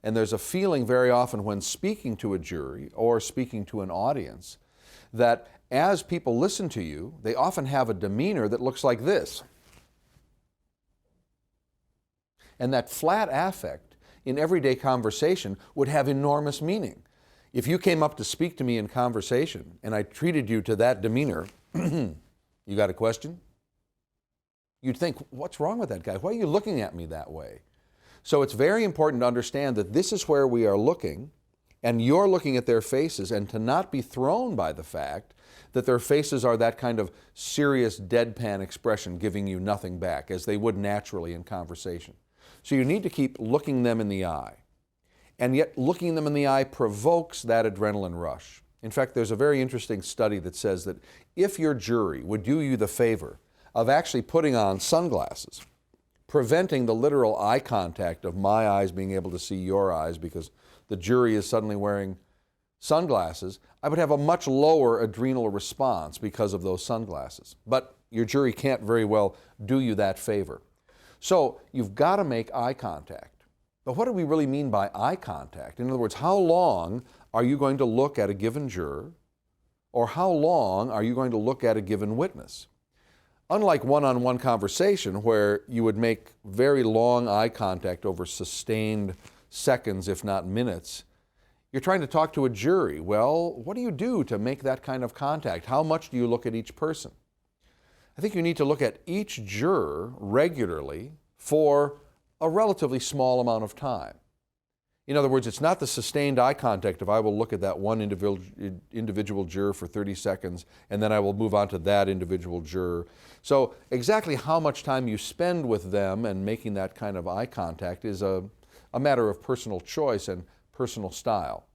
And there's a feeling very often when speaking to a jury or speaking to an audience that as people listen to you, they often have a demeanor that looks like this. And that flat affect in everyday conversation would have enormous meaning. If you came up to speak to me in conversation and I treated you to that demeanor, you got a question? You'd think, what's wrong with that guy? Why are you looking at me that way? So it's very important to understand that this is where we are looking, and you're looking at their faces, and to not be thrown by the fact that their faces are that kind of serious deadpan expression giving you nothing back, as they would naturally in conversation. So you need to keep looking them in the eye. And yet looking them in the eye provokes that adrenaline rush. In fact, there's a very interesting study that says that if your jury would do you the favor of actually putting on sunglasses, preventing the literal eye contact of my eyes being able to see your eyes because the jury is suddenly wearing sunglasses, I would have a much lower adrenal response because of those sunglasses. But your jury can't very well do you that favor. So you've got to make eye contact. But what do we really mean by eye contact? In other words, how long are you going to look at a given juror, or how long are you going to look at a given witness? Unlike one-on-one conversation where you would make very long eye contact over sustained seconds, if not minutes, you're trying to talk to a jury. Well, what do you do to make that kind of contact? How much do you look at each person? I think you need to look at each juror regularly for a relatively small amount of time. In other words, it's not the sustained eye contact if I will look at that one individual juror for 30 seconds and then I will move on to that individual juror. So exactly how much time you spend with them and making that kind of eye contact is a matter of personal choice and personal style.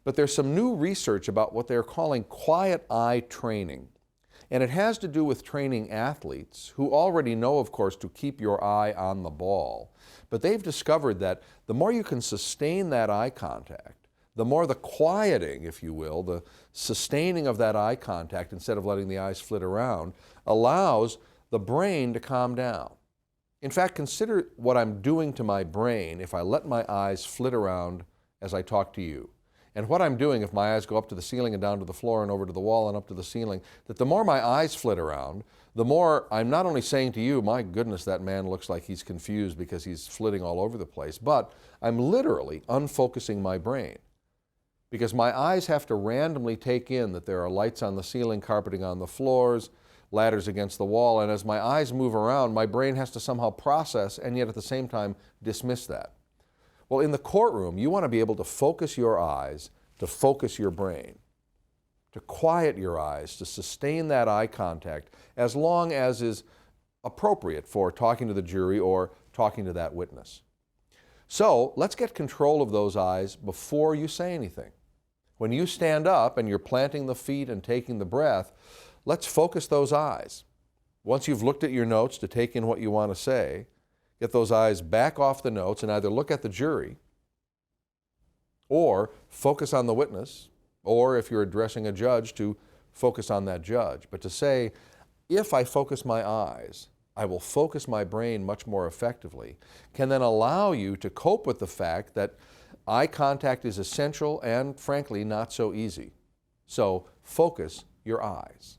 But there's some new research about what they're calling quiet eye training. And it has to do with training athletes who already know, of course, to keep your eye on the ball. But they've discovered that the more you can sustain that eye contact, the more the quieting, if you will, the sustaining of that eye contact instead of letting the eyes flit around, allows the brain to calm down. In fact, consider what I'm doing to my brain if I let my eyes flit around as I talk to you. And what I'm doing if my eyes go up to the ceiling and down to the floor and over to the wall and up to the ceiling, that the more my eyes flit around, the more I'm not only saying to you, my goodness, that man looks like he's confused because he's flitting all over the place, but I'm literally unfocusing my brain. Because my eyes have to randomly take in that there are lights on the ceiling, carpeting on the floors, ladders against the wall, and as my eyes move around, my brain has to somehow process and yet at the same time dismiss that. Well, in the courtroom, you want to be able to focus your eyes, to focus your brain, to quiet your eyes, to sustain that eye contact as long as is appropriate for talking to the jury or talking to that witness. So let's get control of those eyes before you say anything. When you stand up and you're planting the feet and taking the breath, let's focus those eyes. Once you've looked at your notes to take in what you want to say, get those eyes back off the notes and either look at the jury or focus on the witness, or if you're addressing a judge, to focus on that judge. But to say, if I focus my eyes, I will focus my brain much more effectively, can then allow you to cope with the fact that eye contact is essential and, frankly, not so easy. So focus your eyes.